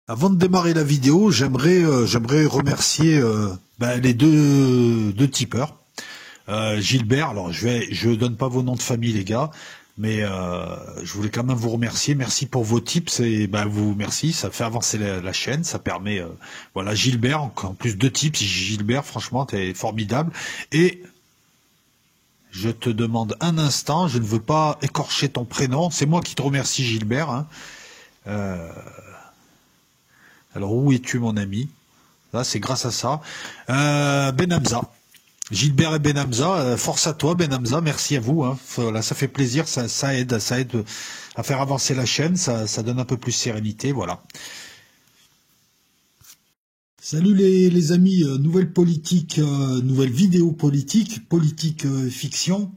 Avant de démarrer la vidéo, j'aimerais remercier les deux tipeurs. Gilbert, alors je donne pas vos noms de famille les gars, mais je voulais quand même vous remercier. Merci pour vos tips et merci, ça fait avancer la chaîne, ça permet voilà Gilbert, en plus de tips, Gilbert, franchement t'es formidable. Et je te demande un instant, je ne veux pas écorcher ton prénom, c'est moi qui te remercie Gilbert, hein. Alors où es-tu mon ami? Là, c'est grâce à ça. Benhamza. Gilbert et Benhamza, force à toi Benhamza, merci à vous. Hein. Voilà, ça fait plaisir, ça aide à faire avancer la chaîne, ça donne un peu plus de sérénité, voilà. Salut les amis, nouvelle politique, nouvelle vidéo politique, fiction.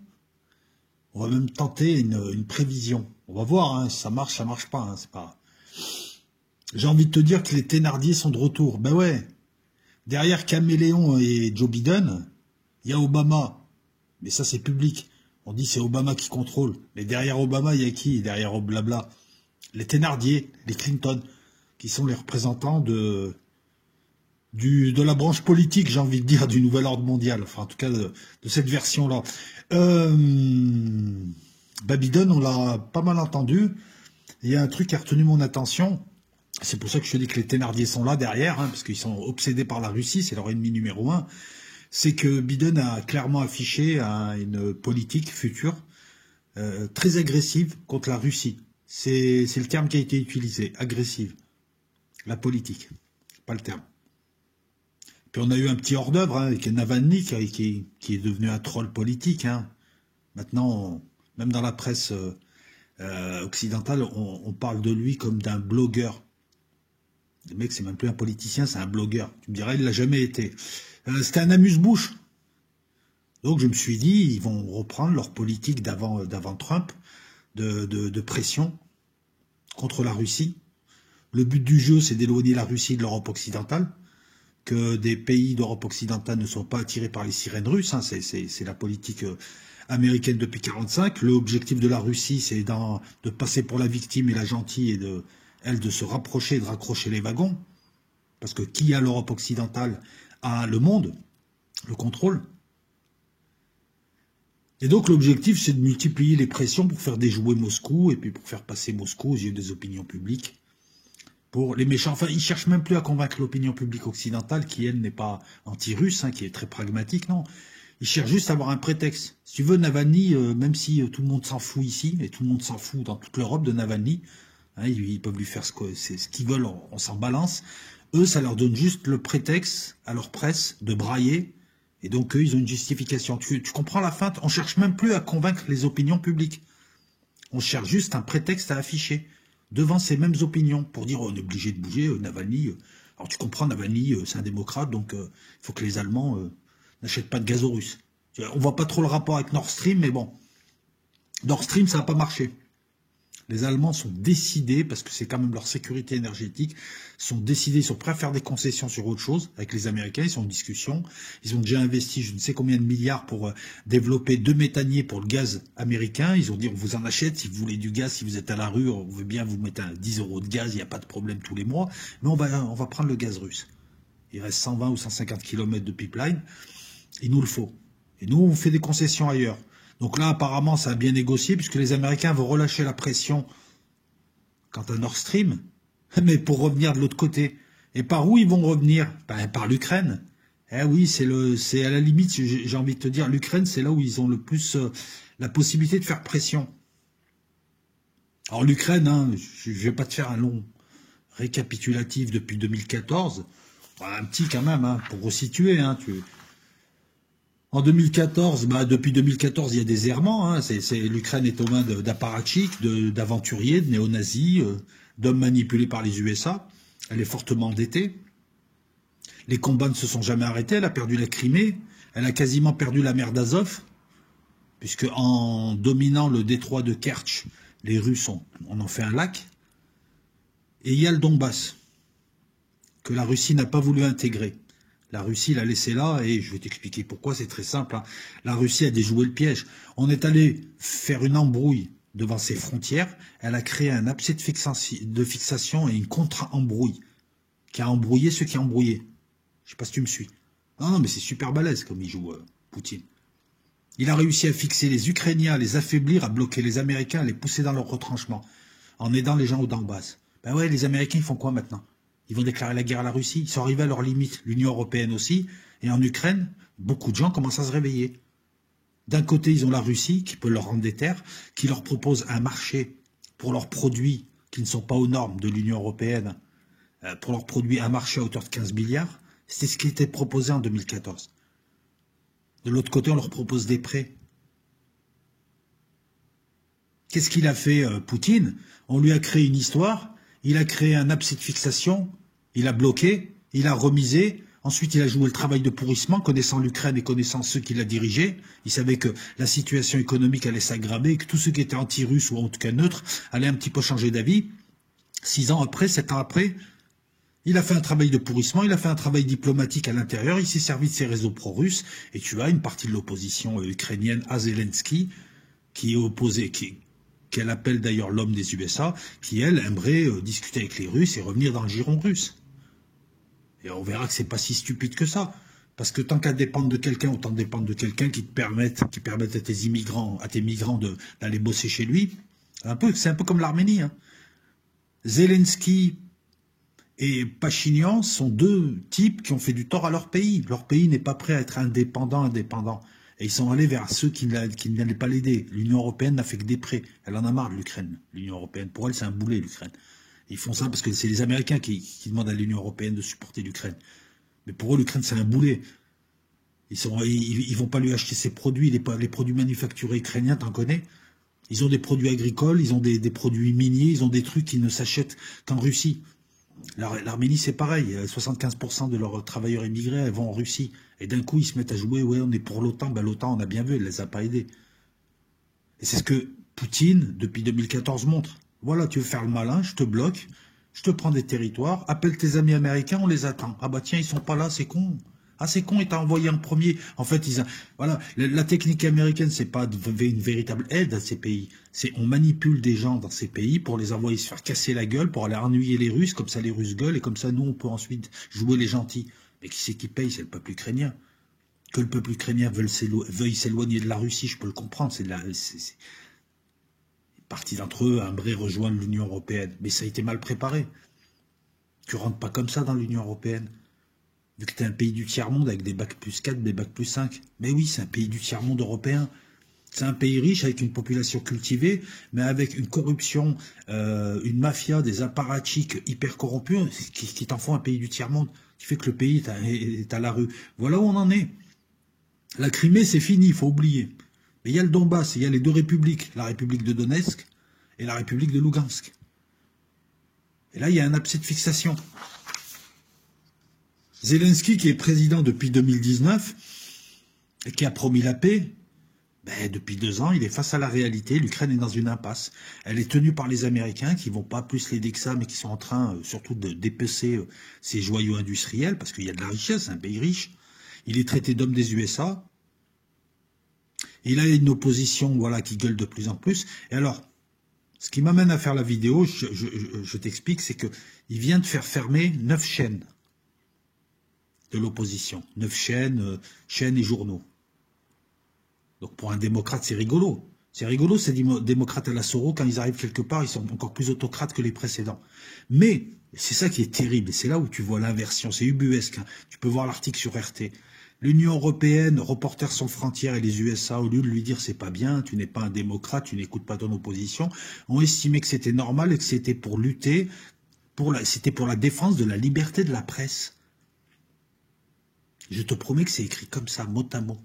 On va même tenter une prévision. On va voir, hein, si ça marche pas, hein, c'est pas. J'ai envie de te dire que les Thénardier sont de retour. Ben ouais. Derrière Caméléon et Joe Biden, il y a Obama. Mais ça, c'est public. On dit c'est Obama qui contrôle. Mais derrière Obama, il y a qui? Derrière blabla. Les Thénardier, les Clinton, qui sont les représentants de la branche politique, j'ai envie de dire, du nouvel ordre mondial. Enfin, en tout cas, de cette version-là. Biden, on l'a pas mal entendu. Il y a un truc qui a retenu mon attention. C'est pour ça que je te dis que les Thénardier sont là derrière, hein, parce qu'ils sont obsédés par la Russie, c'est leur ennemi numéro un. C'est que Biden a clairement affiché une politique future très agressive contre la Russie. C'est le terme qui a été utilisé, agressive. La politique, pas le terme. Puis on a eu un petit hors-d'œuvre hein, avec Navalny qui est devenu un troll politique. Hein. Maintenant, même dans la presse occidentale, on parle de lui comme d'un blogueur. Le mec, c'est même plus un politicien, c'est un blogueur. Tu me dirais, il l'a jamais été. C'était un amuse-bouche. Donc je me suis dit, ils vont reprendre leur politique d'avant Trump, de pression contre la Russie. Le but du jeu, c'est d'éloigner la Russie de l'Europe occidentale, que des pays d'Europe occidentale ne soient pas attirés par les sirènes russes. Hein, c'est la politique américaine depuis 1945. L'objectif de la Russie, c'est de passer pour la victime et la gentille et de se rapprocher, de raccrocher les wagons. Parce que qui a l'Europe occidentale a le monde, le contrôle. Et donc l'objectif, c'est de multiplier les pressions pour faire déjouer Moscou et puis pour faire passer Moscou aux yeux des opinions publiques. Pour les méchants, enfin, ils cherchent même plus à convaincre l'opinion publique occidentale, qui elle n'est pas anti-russe, hein, qui est très pragmatique, non. Ils cherchent juste à avoir un prétexte. Si tu veux, Navalny, même si tout le monde s'en fout ici, et tout le monde s'en fout dans toute l'Europe de Navalny, hein, ils peuvent lui faire ce qu'ils veulent, on s'en balance. Eux, ça leur donne juste le prétexte à leur presse de brailler. Et donc, eux, ils ont une justification. Tu comprends la feinte? On cherche même plus à convaincre les opinions publiques. On cherche juste un prétexte à afficher devant ces mêmes opinions pour dire on est obligé de bouger, Navalny. Alors, tu comprends, Navalny, c'est un démocrate, donc il faut que les Allemands n'achètent pas de gaz aux Russes. On voit pas trop le rapport avec Nord Stream, mais bon. Nord Stream, ça n'a pas marché. Les Allemands sont décidés, parce que c'est quand même leur sécurité énergétique, sont décidés, ils sont prêts à faire des concessions sur autre chose. Avec les Américains, ils sont en discussion. Ils ont déjà investi je ne sais combien de milliards pour développer 2 méthaniers pour le gaz américain. Ils ont dit on vous en achète si vous voulez du gaz, si vous êtes à la rue, on veut bien vous mettre 10 € de gaz, il n'y a pas de problème tous les mois. Mais on va prendre le gaz russe. Il reste 120 ou 150 km de pipeline. Il nous le faut. Et nous, on fait des concessions ailleurs. Donc là, apparemment, ça a bien négocié, puisque les Américains vont relâcher la pression quant à Nord Stream, mais pour revenir de l'autre côté. Et par où ils vont revenir? Par l'Ukraine. Eh oui, c'est à la limite, j'ai envie de te dire, l'Ukraine, c'est là où ils ont le plus la possibilité de faire pression. Alors l'Ukraine, hein, je ne vais pas te faire un long récapitulatif depuis 2014, un petit quand même, hein, pour resituer, hein, En 2014, depuis 2014, il y a des errements. Hein. L'Ukraine est aux mains d'apparatchiks, d'aventuriers, de néo-nazis, d'hommes manipulés par les USA. Elle est fortement endettée. Les combats ne se sont jamais arrêtés. Elle a perdu la Crimée. Elle a quasiment perdu la mer d'Azov, puisque en dominant le détroit de Kertch, les Russes en ont fait un lac. Et il y a le Donbass, que la Russie n'a pas voulu intégrer. La Russie l'a laissé là, et je vais t'expliquer pourquoi, c'est très simple. Hein. La Russie a déjoué le piège. On est allé faire une embrouille devant ses frontières, elle a créé un abcès de fixation et une contre-embrouille. qui a embrouillé ceux qui ont embrouillé. Je sais pas si tu me suis. Non, mais c'est super balèze comme il joue Poutine. Il a réussi à fixer les Ukrainiens, à les affaiblir, à bloquer les Américains, à les pousser dans leur retranchement, en aidant les gens au Donbass. Ben ouais, les Américains, ils font quoi maintenant? Ils vont déclarer la guerre à la Russie. Ils sont arrivés à leurs limites. L'Union européenne aussi. Et en Ukraine, beaucoup de gens commencent à se réveiller. D'un côté, ils ont la Russie, qui peut leur rendre des terres, qui leur propose un marché pour leurs produits qui ne sont pas aux normes de l'Union européenne, pour leurs produits un marché à hauteur de 15 milliards. C'était ce qui était proposé en 2014. De l'autre côté, on leur propose des prêts. Qu'est-ce qu'il a fait, Poutine? On lui a créé une histoire, il a créé un abcès de fixation, il a bloqué, il a remisé, ensuite il a joué le travail de pourrissement, connaissant l'Ukraine et connaissant ceux qui la dirigeaient. Il savait que la situation économique allait s'aggraver, que tous ceux qui étaient anti-russes ou en tout cas neutres allaient un petit peu changer d'avis. 6 ans après, 7 ans après, il a fait un travail de pourrissement, il a fait un travail diplomatique à l'intérieur, il s'est servi de ses réseaux pro-russes, et tu as une partie de l'opposition ukrainienne à Zelensky, qui est opposée, qu'elle appelle d'ailleurs l'homme des USA, qui elle aimerait discuter avec les Russes et revenir dans le giron russe. Et on verra que c'est pas si stupide que ça. Parce que tant qu'à dépendre de quelqu'un, autant dépendre de quelqu'un qui permette à tes migrants d'aller bosser chez lui. C'est un peu comme l'Arménie. Hein. Zelensky et Pachinian sont deux types qui ont fait du tort à leur pays. Leur pays n'est pas prêt à être indépendant. Et ils sont allés vers ceux qui n'allaient pas l'aider. L'Union européenne n'a fait que des prêts. Elle en a marre de l'Ukraine, l'Union européenne. Pour elle, c'est un boulet, l'Ukraine. Ils font ça parce que c'est les Américains qui demandent à l'Union européenne de supporter l'Ukraine. Mais pour eux, l'Ukraine, c'est un boulet. Ils vont pas lui acheter ses produits. Les produits manufacturés ukrainiens, t'en connais? Ils ont des produits agricoles, ils ont des produits miniers, ils ont des trucs qui ne s'achètent qu'en Russie. L'Arménie, c'est pareil. 75% de leurs travailleurs immigrés, elles vont en Russie. Et d'un coup, ils se mettent à jouer, ouais, on est pour l'OTAN. Ben, l'OTAN, on a bien vu, elle ne les a pas aidés. Et c'est ce que Poutine, depuis 2014, montre. Voilà, tu veux faire le malin, je te bloque, je te prends des territoires, appelle tes amis américains, on les attend. Ah bah tiens, ils sont pas là, c'est con. Ah c'est con, il t'a envoyé en premier. En fait, voilà, la technique américaine, c'est pas une véritable aide à ces pays. C'est on manipule des gens dans ces pays pour les envoyer se faire casser la gueule, pour aller ennuyer les Russes, comme ça les Russes gueulent, et comme ça nous on peut ensuite jouer les gentils. Mais qui c'est qui paye? C'est le peuple ukrainien. Que le peuple ukrainien veuille s'éloigner de la Russie, je peux le comprendre. Partie d'entre eux aimeraient rejoindre l'Union européenne. Mais ça a été mal préparé. Tu rentres pas comme ça dans l'Union européenne. Vu que tu es un pays du tiers-monde avec des bacs plus 4, des bacs plus 5. Mais oui, c'est un pays du tiers-monde européen. C'est un pays riche avec une population cultivée, mais avec une corruption, une mafia, des apparatchiks hyper corrompus qui t'en font un pays du tiers-monde, qui fait que le pays est à la rue. Voilà où on en est. La Crimée, c'est fini, il faut oublier. Mais il y a le Donbass, il y a les deux républiques, la République de Donetsk et la République de Lugansk. Et là, il y a un abcès de fixation. Zelensky, qui est président depuis 2019 et qui a promis la paix, ben, depuis 2 ans, il est face à la réalité. L'Ukraine est dans une impasse. Elle est tenue par les Américains qui ne vont pas plus l'aider que ça, mais qui sont en train surtout de dépecer ses joyaux industriels, parce qu'il y a de la richesse, c'est un pays riche. Il est traité d'homme des USA. Il a une opposition voilà, qui gueule de plus en plus. Et alors, ce qui m'amène à faire la vidéo, je t'explique, c'est qu'il vient de faire fermer 9 chaînes de l'opposition. 9 chaînes et journaux. Donc pour un démocrate, c'est rigolo. C'est rigolo, ces démocrates à la Soros, quand ils arrivent quelque part, ils sont encore plus autocrates que les précédents. Mais, c'est ça qui est terrible, et c'est là où tu vois l'inversion, c'est ubuesque. Hein. Tu peux voir l'article sur RT. L'Union européenne, Reporters sans frontières et les USA, au lieu de lui dire c'est pas bien, tu n'es pas un démocrate, tu n'écoutes pas ton opposition, ont estimé que c'était normal et que c'était pour lutter, c'était pour la défense de la liberté de la presse. Je te promets que c'est écrit comme ça, mot à mot.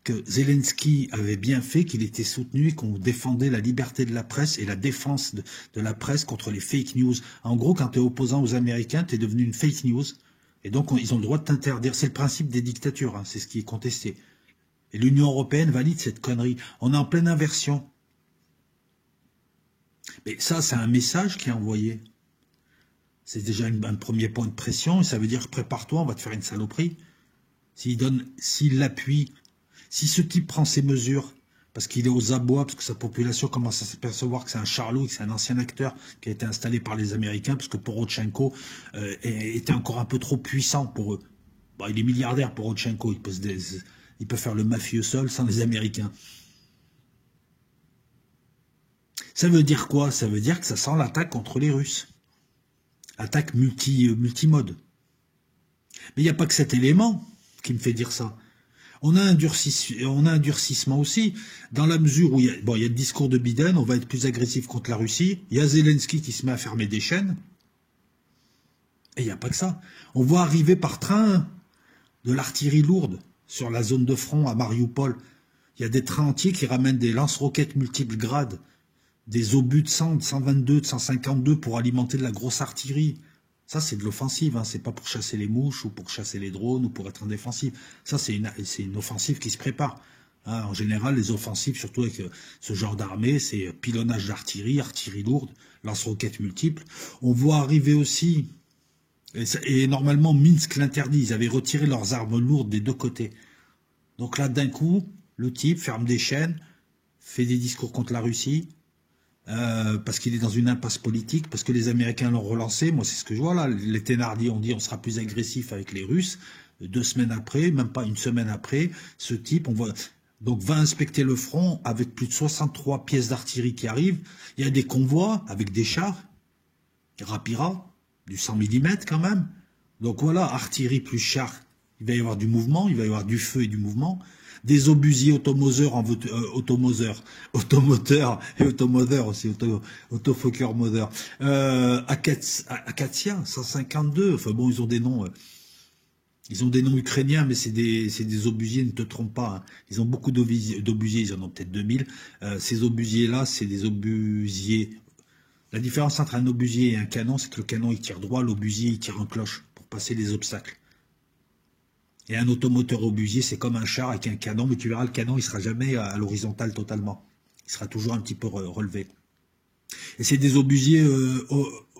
Que Zelensky avait bien fait, qu'il était soutenu et qu'on défendait la liberté de la presse et la défense de la presse contre les fake news. En gros, quand tu es opposant aux Américains, tu es devenu une fake news. Et donc, ils ont le droit de t'interdire. C'est le principe des dictatures, hein, c'est ce qui est contesté. Et l'Union européenne valide cette connerie. On est en pleine inversion. Mais ça, c'est un message qui est envoyé. C'est déjà un premier point de pression, et ça veut dire prépare-toi, on va te faire une saloperie. S'il appuie, si ce type prend ces mesures parce qu'il est aux abois, parce que sa population commence à s'apercevoir que c'est un charlot, que c'est un ancien acteur qui a été installé par les Américains, parce que Poroshenko était encore un peu trop puissant pour eux. Bon, il est milliardaire, Poroshenko, il peut faire le mafieux seul sans les Américains. Ça veut dire quoi? Ça veut dire que ça sent l'attaque contre les Russes. Attaque multimode. Mais il n'y a pas que cet élément qui me fait dire ça. On a un durcissement aussi, dans la mesure où il y a le discours de Biden, on va être plus agressif contre la Russie. Il y a Zelensky qui se met à fermer des chaînes. Et il n'y a pas que ça. On voit arriver par train de l'artillerie lourde sur la zone de front à Mariupol. Il y a des trains entiers qui ramènent des lance-roquettes multiples grades, des obus de 100, de 122, de 152 pour alimenter de la grosse artillerie. Ça, c'est de l'offensive, hein. C'est pas pour chasser les mouches ou pour chasser les drones ou pour être en défensive. Ça, c'est une offensive qui se prépare. Hein, en général, les offensives, surtout avec ce genre d'armée, c'est pilonnage d'artillerie, artillerie lourde, lance-roquettes multiples. On voit arriver aussi, et normalement, Minsk l'interdit, ils avaient retiré leurs armes lourdes des deux côtés. Donc là, d'un coup, le type ferme des chaînes, fait des discours contre la Russie, parce qu'il est dans une impasse politique, parce que les Américains l'ont relancé. Moi, c'est ce que je vois là. Les Thénardier ont dit on sera plus agressif avec les Russes. 2 semaines après, même pas une semaine après, ce type, va inspecter le front avec plus de 63 pièces d'artillerie qui arrivent. Il y a des convois avec des chars, Rapira, du 100 mm quand même. Donc voilà, artillerie plus chars, il va y avoir du mouvement, il va y avoir du feu et du mouvement. Des obusiers automoteurs et automoteurs aussi, autofoqueur moteur. Akatia, 152, enfin bon, ils ont des noms ukrainiens, mais c'est des obusiers, ne te trompe pas. Hein. Ils ont beaucoup d'obusiers, ils en ont peut-être 2000. Ces obusiers-là, c'est des obusiers. La différence entre un obusier et un canon, c'est que le canon, il tire droit, l'obusier, il tire en cloche pour passer les obstacles. Et un automoteur obusier, c'est comme un char avec un canon, mais tu verras, le canon, il sera jamais à l'horizontale totalement. Il sera toujours un petit peu relevé. Et c'est des obusiers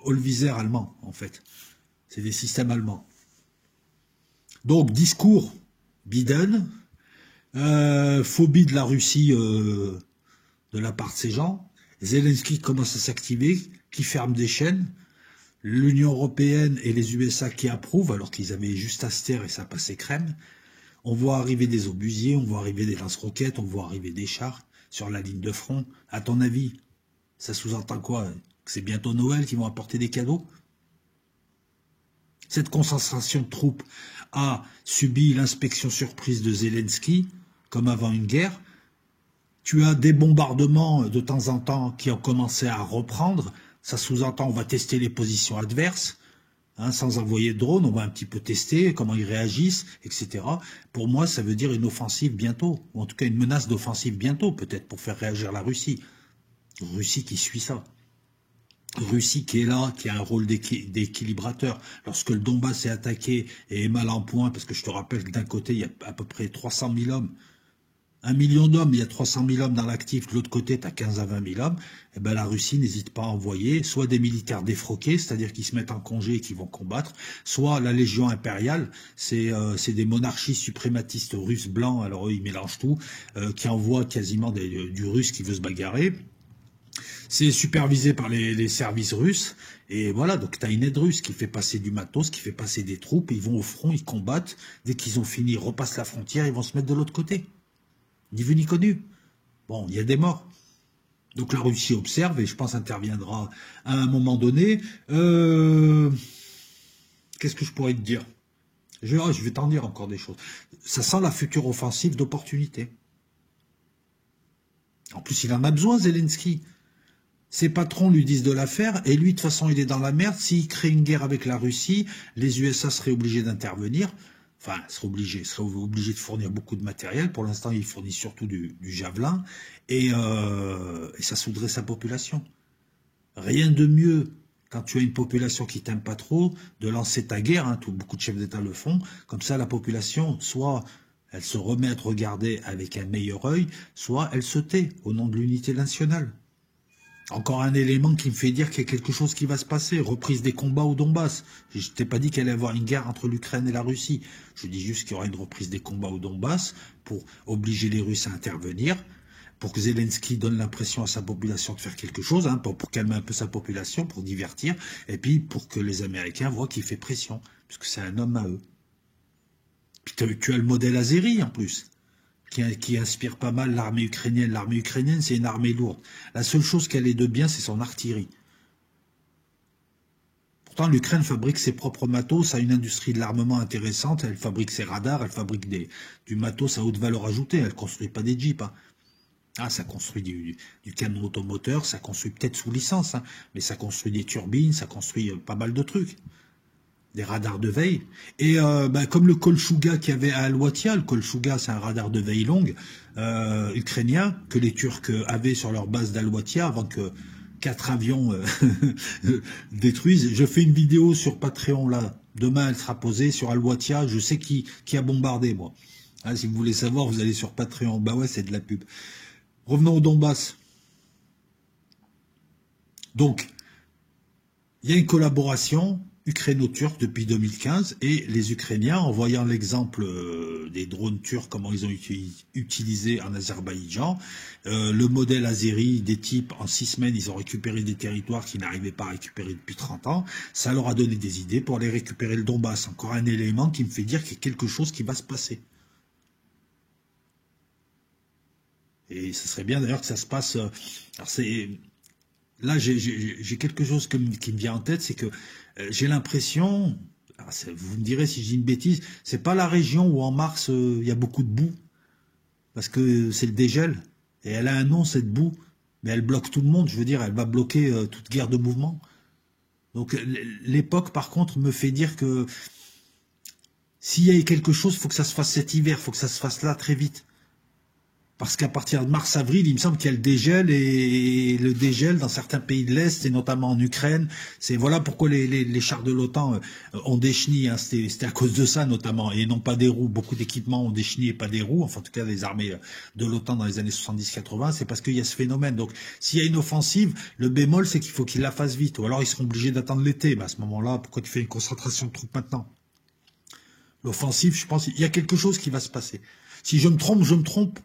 Allwiser allemands, en fait. C'est des systèmes allemands. Donc, discours Biden, phobie de la Russie de la part de ces gens. Zelensky commence à s'activer, qui ferme des chaînes. L'Union européenne et les USA qui approuvent, alors qu'ils avaient juste à se taire et ça passait crème. On voit arriver des obusiers, on voit arriver des lance-roquettes, on voit arriver des chars sur la ligne de front. À ton avis, ça sous-entend quoi? Que c'est bientôt Noël qu'ils vont apporter des cadeaux? Cette concentration de troupes a subi l'inspection surprise de Zelensky, comme avant une guerre. Tu as des bombardements de temps en temps qui ont commencé à reprendre. Ça sous-entend on va tester les positions adverses, hein, sans envoyer de drone, on va un petit peu tester comment ils réagissent, etc. Pour moi, ça veut dire une offensive bientôt, ou en tout cas une menace d'offensive bientôt, peut-être pour faire réagir la Russie. Russie qui suit ça. Russie qui est là, qui a un rôle d'équilibrateur. Lorsque le Donbass est attaqué et est mal en point, parce que je te rappelle que d'un côté, il y a à peu près 300 000 hommes, 1 million d'hommes, il y a 300 000 hommes dans l'actif, de l'autre côté, tu as 15 à 20 000 hommes, et ben la Russie n'hésite pas à envoyer soit des militaires défroqués, c'est-à-dire qui se mettent en congé et qui vont combattre, soit la Légion impériale, c'est des monarchies suprématistes russes blancs, alors eux ils mélangent tout, qui envoient quasiment du russe qui veut se bagarrer. C'est supervisé par les services russes, et voilà, donc tu as une aide russe qui fait passer du matos, qui fait passer des troupes, ils vont au front, ils combattent, dès qu'ils ont fini, ils repassent la frontière, ils vont se mettre de l'autre côté. Ni vu ni connu. Bon, il y a des morts. Donc la Russie observe et je pense interviendra à un moment donné. Qu'est-ce que je pourrais te dire? Je vais t'en dire encore des choses. Ça sent la future offensive d'opportunité. En plus, il en a besoin, Zelensky. Ses patrons lui disent de la faire et lui, de toute façon, il est dans la merde. S'il crée une guerre avec la Russie, les USA seraient obligés d'intervenir. Enfin, serait obligé de fournir beaucoup de matériel. Pour l'instant, il fournit surtout du javelin. Et ça souderait sa population. Rien de mieux, quand tu as une population qui t'aime pas trop, de lancer ta guerre. Hein, beaucoup de chefs d'État le font. Comme ça, la population, soit elle se remet à te regarder avec un meilleur œil, soit elle se tait au nom de l'unité nationale. Encore un élément qui me fait dire qu'il y a quelque chose qui va se passer. Reprise des combats au Donbass. Je ne t'ai pas dit qu'il allait y avoir une guerre entre l'Ukraine et la Russie. Je dis juste qu'il y aura une reprise des combats au Donbass pour obliger les Russes à intervenir, pour que Zelensky donne l'impression à sa population de faire quelque chose, hein, pour calmer un peu sa population, pour divertir, et puis pour que les Américains voient qu'il fait pression, puisque c'est un homme à eux. Puis tu as le modèle Azeri en plus, qui inspire pas mal l'armée ukrainienne. L'armée ukrainienne, c'est une armée lourde. La seule chose qu'elle ait de bien, c'est son artillerie. Pourtant, l'Ukraine fabrique ses propres matos, a une industrie de l'armement intéressante, elle fabrique ses radars, elle fabrique du matos à haute valeur ajoutée, elle ne construit pas des jeeps. Hein. Ah, ça construit du canon automoteur, ça construit peut-être sous licence, hein, mais ça construit des turbines, ça construit pas mal de trucs. Des radars de veille. Et comme le Kolchuga qu'il y avait à Alwatia, le Kolchuga c'est un radar de veille longue ukrainien que les Turcs avaient sur leur base d'Alwatia avant que 4 avions détruisent. Je fais une vidéo sur Patreon là. Demain elle sera posée sur Alwatia. Je sais qui a bombardé moi. Hein, si vous voulez savoir, vous allez sur Patreon. Bah ouais, c'est de la pub. Revenons au Donbass. Donc, il y a une collaboration ukraino-turc depuis 2015 et les Ukrainiens, en voyant l'exemple des drones turcs, comment ils ont utilisé en Azerbaïdjan, le modèle Azeri, des types, en 6 semaines, ils ont récupéré des territoires qu'ils n'arrivaient pas à récupérer depuis 30 ans, ça leur a donné des idées pour aller récupérer le Donbass. Encore un élément qui me fait dire qu'il y a quelque chose qui va se passer. Et ce serait bien d'ailleurs que ça se passe... alors c'est... Là, j'ai quelque chose qui me vient en tête, c'est que j'ai l'impression, vous me direz si je dis une bêtise, c'est pas la région où en mars il y a beaucoup de boue, parce que c'est le dégel, et elle a un nom cette boue, mais elle bloque tout le monde, je veux dire, elle va bloquer toute guerre de mouvement. Donc l'époque, par contre, me fait dire que s'il y a quelque chose, il faut que ça se fasse cet hiver, il faut que ça se fasse là très vite. Parce qu'à partir de mars-avril, il me semble qu'il y a le dégel, et le dégel dans certains pays de l'Est, et notamment en Ukraine, c'est voilà pourquoi les chars de l'OTAN ont des chenilles, hein, c'était à cause de ça notamment, et non pas des roues. Beaucoup d'équipements ont des chenilles et pas des roues, enfin en tout cas les armées de l'OTAN dans les années 70-80, c'est parce qu'il y a ce phénomène. Donc s'il y a une offensive, le bémol c'est qu'il faut qu'ils la fassent vite, ou alors ils seront obligés d'attendre l'été. À ce moment-là, pourquoi tu fais une concentration de troupes maintenant? L'offensive, je pense, il y a quelque chose qui va se passer. Si je me trompe, je me trompe.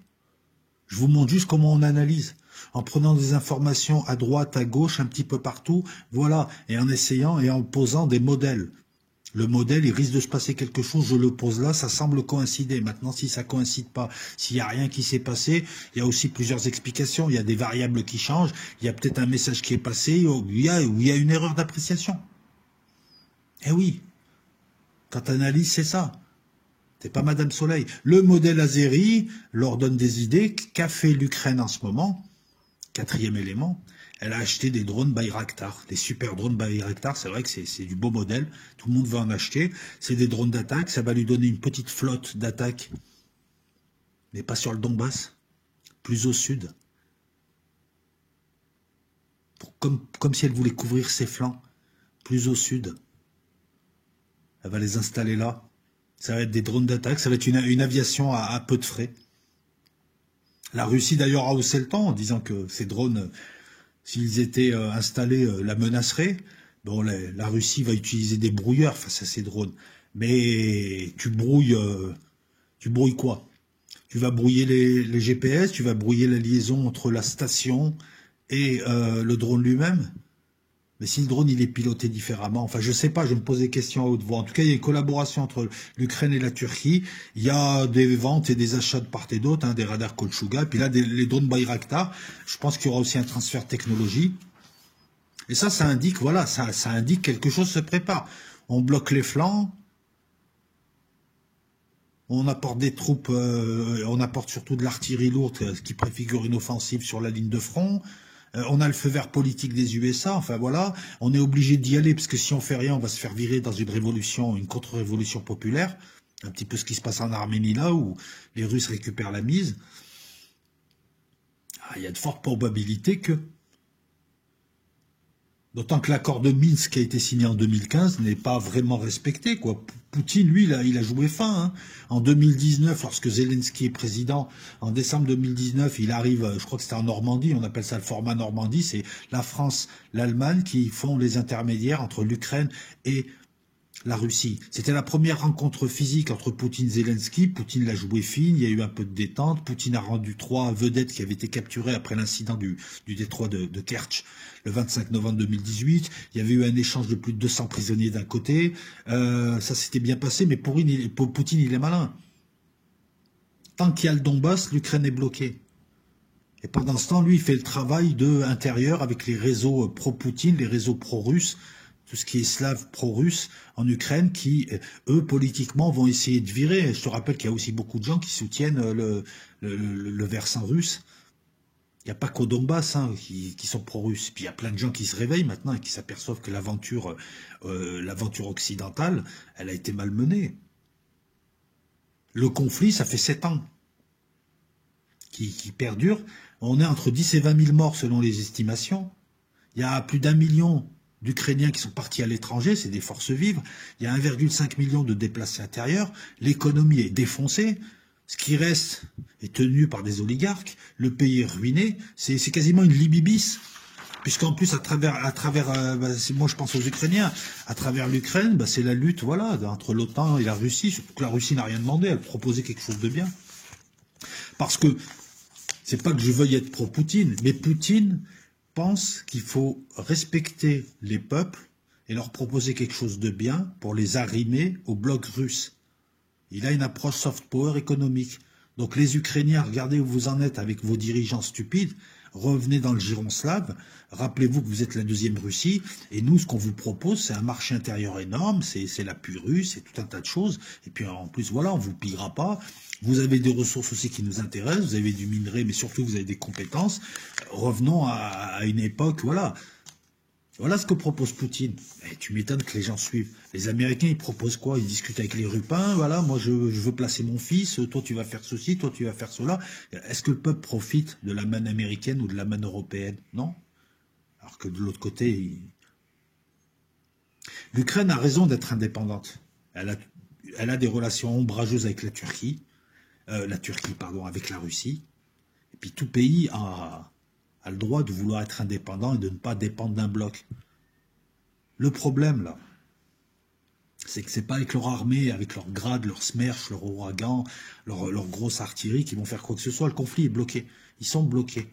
Je vous montre juste comment on analyse, en prenant des informations à droite, à gauche, un petit peu partout, voilà, et en essayant et en posant des modèles. Le modèle, il risque de se passer quelque chose, je le pose là, ça semble coïncider. Maintenant, si ça coïncide pas, s'il n'y a rien qui s'est passé, il y a aussi plusieurs explications, il y a des variables qui changent, il y a peut-être un message qui est passé, où il y a une erreur d'appréciation. Eh oui, quand tu analyses, c'est ça. C'est pas Madame Soleil. Le modèle Azeri leur donne des idées. Qu'a fait l'Ukraine en ce moment? 4e élément. Elle a acheté des drones Bayraktar, des super drones Bayraktar. C'est vrai que c'est du beau modèle. Tout le monde veut en acheter. C'est des drones d'attaque. Ça va lui donner une petite flotte d'attaque. Mais pas sur le Donbass. Plus au sud. Comme si elle voulait couvrir ses flancs. Plus au sud. Elle va les installer là. Ça va être des drones d'attaque, ça va être une aviation à peu de frais. La Russie d'ailleurs a haussé le temps en disant que ces drones, s'ils étaient installés, la menaceraient. Bon, la Russie va utiliser des brouilleurs face à ces drones. Mais tu brouilles quoi? Tu vas brouiller les GPS, tu vas brouiller la liaison entre la station et le drone lui-même. Mais si le drone il est piloté différemment, enfin je sais pas, je me pose des questions à haute voix. En tout cas, il y a une collaboration entre l'Ukraine et la Turquie. Il y a des ventes et des achats de part et d'autre, hein, des radars Kolchuga. Puis là, les drones Bayraktar. Je pense qu'il y aura aussi un transfert de technologie. Et ça indique, voilà, ça indique quelque chose se prépare. On bloque les flancs. On apporte des troupes, on apporte surtout de l'artillerie lourde qui préfigure une offensive sur la ligne de front. On a le feu vert politique des USA, enfin voilà, on est obligé d'y aller parce que si on fait rien, on va se faire virer dans une révolution, une contre-révolution populaire, un petit peu ce qui se passe en Arménie là où les Russes récupèrent la mise. Il y a de fortes probabilités que, d'autant que l'accord de Minsk qui a été signé en 2015 n'est pas vraiment respecté, quoi. Poutine, lui, il a joué fin. Hein. En 2019, lorsque Zelensky est président, en décembre 2019, il arrive, je crois que c'était en Normandie, on appelle ça le format Normandie, c'est la France, l'Allemagne qui font les intermédiaires entre l'Ukraine et la Russie. C'était la première rencontre physique entre Poutine et Zelensky. Poutine l'a joué fine, il y a eu un peu de détente. Poutine a rendu 3 vedettes qui avaient été capturées après l'incident du détroit de Kertch le 25 novembre 2018. Il y avait eu un échange de plus de 200 prisonniers d'un côté. Ça s'était bien passé, mais pour Poutine, il est malin. Tant qu'il y a le Donbass, l'Ukraine est bloquée. Et pendant ce temps, lui, il fait le travail intérieur avec les réseaux pro-Poutine, les réseaux pro-russes, tout ce qui est slave pro-russe en Ukraine, qui, eux, politiquement, vont essayer de virer. Je te rappelle qu'il y a aussi beaucoup de gens qui soutiennent le versant russe. Il n'y a pas qu'au Donbass qui sont pro-russes. Puis il y a plein de gens qui se réveillent maintenant et qui s'aperçoivent que l'aventure occidentale, elle a été malmenée. Le conflit, ça fait 7 ans qui perdure. On est entre 10 et 20 000 morts selon les estimations. Il y a plus d'1 million d'Ukrainiens qui sont partis à l'étranger, c'est des forces vives. Il y a 1,5 million de déplacés intérieurs. L'économie est défoncée. Ce qui reste est tenu par des oligarques. Le pays est ruiné. C'est quasiment une Libye bis. Puisqu'en plus, moi je pense aux Ukrainiens, à travers l'Ukraine, c'est la lutte entre l'OTAN et la Russie, surtout que la Russie n'a rien demandé, elle proposait quelque chose de bien. Parce que, c'est pas que je veuille être pro-Poutine, mais Poutine pense qu'il faut respecter les peuples et leur proposer quelque chose de bien pour les arrimer au bloc russe. Il a une approche soft power économique. Donc les Ukrainiens, regardez où vous en êtes avec vos dirigeants stupides, revenez dans le giron slave, rappelez-vous que vous êtes la deuxième Russie, et nous, ce qu'on vous propose, c'est un marché intérieur énorme, c'est la purée, c'est tout un tas de choses, et puis en plus, voilà, on vous pillera pas, vous avez des ressources aussi qui nous intéressent, vous avez du minerai, mais surtout vous avez des compétences, revenons à une époque, voilà. Voilà ce que propose Poutine. Et tu m'étonnes que les gens suivent. Les Américains, ils proposent quoi? Ils discutent avec les Rupins. Voilà, moi, je veux placer mon fils. Toi, tu vas faire ceci. Toi, tu vas faire cela. Est-ce que le peuple profite de la manne américaine ou de la manne européenne? Non. Alors que de l'autre côté, l'Ukraine a raison d'être indépendante. Elle a des relations ombrageuses avec la Turquie. Avec la Russie. Et puis tout pays a le droit de vouloir être indépendant et de ne pas dépendre d'un bloc. Le problème, là, c'est que c'est pas avec leur armée, avec leurs grades, leurs smersh, leurs ouragans, leur grosse artillerie qui vont faire quoi que ce soit. Le conflit est bloqué. Ils sont bloqués.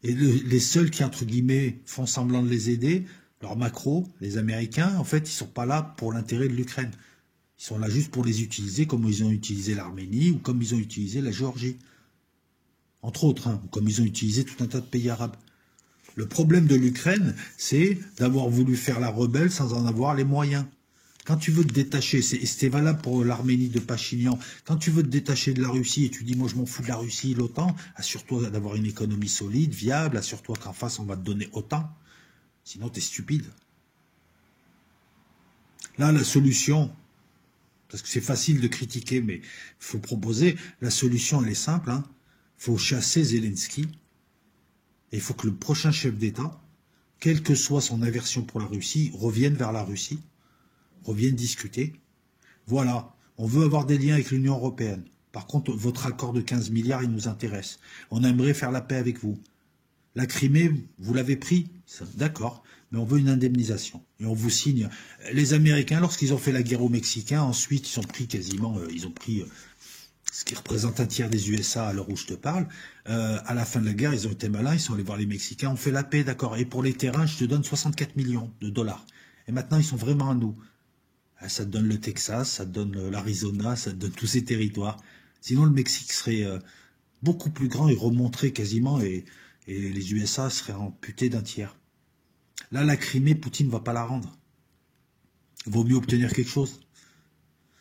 Et les seuls qui, entre guillemets, font semblant de les aider, leurs macros, les Américains, en fait, ils sont pas là pour l'intérêt de l'Ukraine. Ils sont là juste pour les utiliser comme ils ont utilisé l'Arménie ou comme ils ont utilisé la Géorgie. Entre autres, comme ils ont utilisé tout un tas de pays arabes. Le problème de l'Ukraine, c'est d'avoir voulu faire la rebelle sans en avoir les moyens. Quand tu veux te détacher, c'était valable pour l'Arménie de Pachinian, quand tu veux te détacher de la Russie et tu dis moi je m'en fous de la Russie, l'OTAN, assure-toi d'avoir une économie solide, viable, assure-toi qu'en face on va te donner autant, sinon tu es stupide. Là, la solution, parce que c'est facile de critiquer, mais il faut proposer, la solution elle est simple, il faut chasser Zelensky, et il faut que le prochain chef d'État, quelle que soit son aversion pour la Russie, revienne vers la Russie, revienne discuter. Voilà, on veut avoir des liens avec l'Union européenne. Par contre, votre accord de 15 milliards, il nous intéresse. On aimerait faire la paix avec vous. La Crimée, vous l'avez pris, d'accord, mais on veut une indemnisation. Et on vous signe. Les Américains, lorsqu'ils ont fait la guerre aux Mexicains, ensuite, ils ont pris ce qui représente un tiers des USA à l'heure où je te parle. À la fin de la guerre, ils ont été malins, ils sont allés voir les Mexicains, on fait la paix, d'accord. Et pour les terrains, je te donne 64 millions de dollars. Et maintenant, ils sont vraiment à nous. Ça te donne le Texas, ça te donne l'Arizona, ça te donne tous ces territoires. Sinon, le Mexique serait beaucoup plus grand et remonterait quasiment, et les USA seraient amputés d'un tiers. Là, la Crimée, Poutine ne va pas la rendre. Il vaut mieux obtenir quelque chose.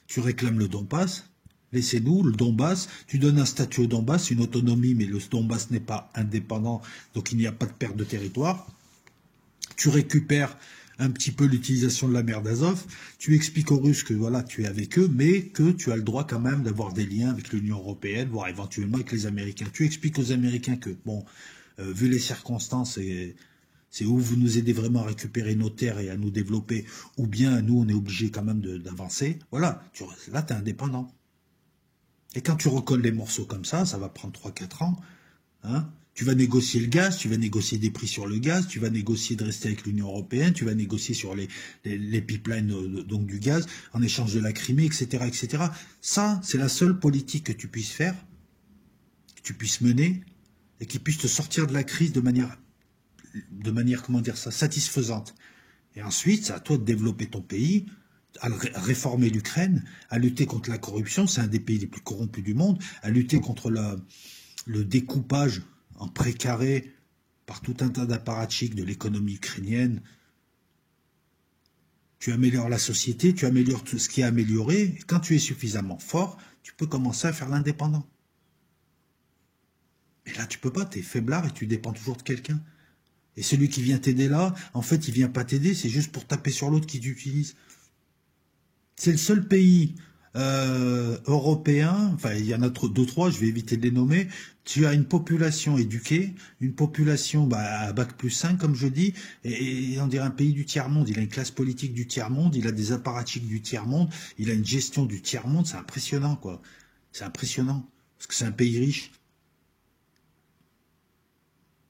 Tu réclames le Donbass, laissez-nous le Donbass, tu donnes un statut au Donbass, une autonomie, mais le Donbass n'est pas indépendant, donc il n'y a pas de perte de territoire. Tu récupères un petit peu l'utilisation de la mer d'Azov, tu expliques aux Russes que voilà, tu es avec eux, mais que tu as le droit quand même d'avoir des liens avec l'Union européenne, voire éventuellement avec les Américains. Tu expliques aux Américains que, bon, vu les circonstances, c'est où vous nous aidez vraiment à récupérer nos terres et à nous développer, ou bien nous, on est obligé quand même d'avancer. Voilà, là, tu es indépendant. Et quand tu recolles les morceaux comme ça va prendre 3-4 ans, Tu vas négocier le gaz, tu vas négocier des prix sur le gaz, tu vas négocier de rester avec l'Union européenne, tu vas négocier sur les pipelines donc du gaz, en échange de la Crimée, etc., etc. Ça, c'est la seule politique que tu puisses faire, que tu puisses mener, et qui puisse te sortir de la crise de manière, comment dire ça, satisfaisante. Et ensuite, c'est à toi de développer ton pays, à réformer l'Ukraine, à lutter contre la corruption, c'est un des pays les plus corrompus du monde, à lutter contre le découpage en précaré par tout un tas d'apparatchiks de l'économie ukrainienne. Tu améliores la société, tu améliores tout ce qui est amélioré, et quand tu es suffisamment fort, tu peux commencer à faire l'indépendant. Et là, tu peux pas, tu es faiblard et tu dépends toujours de quelqu'un. Et celui qui vient t'aider là, en fait, il vient pas t'aider, c'est juste pour taper sur l'autre qui t'utilise. C'est le seul pays européen, enfin il y en a deux, trois, je vais éviter de les nommer, tu as une population éduquée, une population à bac+5 comme je dis, et on dirait un pays du tiers-monde, il a une classe politique du tiers-monde, il a des apparatchiks du tiers-monde, il a une gestion du tiers-monde, c'est impressionnant quoi, c'est impressionnant, parce que c'est un pays riche.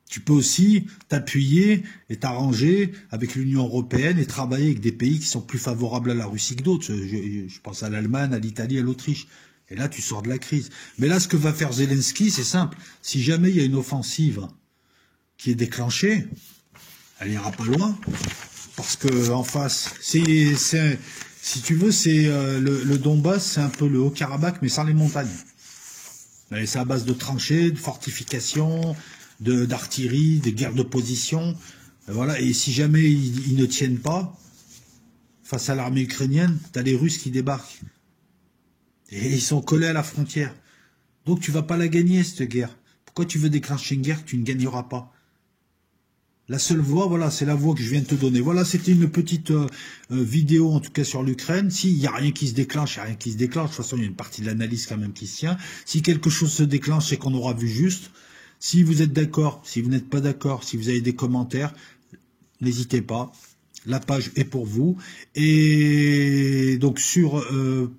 Tu peux aussi t'appuyer et t'arranger avec l'Union européenne et travailler avec des pays qui sont plus favorables à la Russie que d'autres. Je pense à l'Allemagne, à l'Italie, à l'Autriche. Et là, tu sors de la crise. Mais là, ce que va faire Zelensky, c'est simple. Si jamais il y a une offensive qui est déclenchée, elle n'ira pas loin. Parce que en face, si tu veux, c'est le Donbass, c'est un peu le Haut-Karabakh, mais sans les montagnes. C'est à base de tranchées, de fortifications, d'artillerie, de guerres de position, voilà. Et si jamais ils ne tiennent pas face à l'armée ukrainienne, t'as les Russes qui débarquent et ils sont collés à la frontière. Donc tu vas pas la gagner cette guerre. Pourquoi tu veux déclencher une guerre que tu ne gagneras pas? La seule voie, voilà, c'est la voie que je viens de te donner. Voilà, c'était une petite vidéo, en tout cas sur l'Ukraine. S'il n'y a rien qui se déclenche, il n'y a rien qui se déclenche. De toute façon, il y a une partie de l'analyse quand même qui se tient. Si quelque chose se déclenche, c'est qu'on aura vu juste. Si vous êtes d'accord, si vous n'êtes pas d'accord, si vous avez des commentaires, n'hésitez pas. La page est pour vous. Et donc sur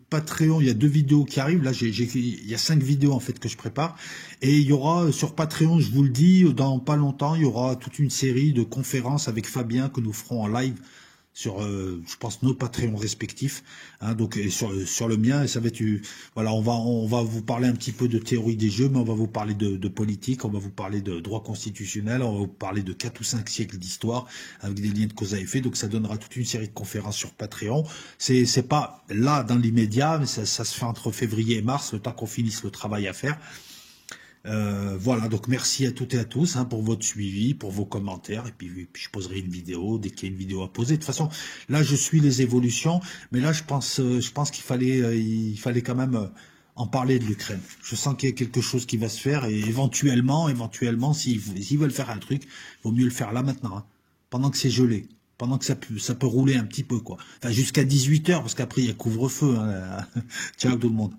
Patreon, il y a 2 vidéos qui arrivent. Là, il y a 5 vidéos en fait que je prépare. Et il y aura sur Patreon, je vous le dis, dans pas longtemps, il y aura toute une série de conférences avec Fabien que nous ferons en live sur, je pense, nos Patreons respectifs, hein, donc et sur le mien, et ça va être, voilà, on va vous parler un petit peu de théorie des jeux, mais on va vous parler de politique, on va vous parler de droit constitutionnel, on va vous parler de 4 ou 5 siècles d'histoire, avec des liens de cause à effet, donc ça donnera toute une série de conférences sur Patreon. C'est pas là dans l'immédiat, mais ça se fait entre février et mars, le temps qu'on finisse le travail à faire. Voilà, donc merci à toutes et à tous hein, pour votre suivi, pour vos commentaires, et puis je poserai une vidéo dès qu'il y a une vidéo à poser. De toute façon, là je suis les évolutions, mais là je pense qu'il fallait quand même en parler de l'Ukraine. Je sens qu'il y a quelque chose qui va se faire, et éventuellement, s'ils veulent faire un truc, il vaut mieux le faire là maintenant, hein, pendant que c'est gelé. Pendant que ça peut rouler un petit peu, quoi. Enfin, jusqu'à 18 h, parce qu'après, il y a couvre-feu. Hein. Ciao tout le monde.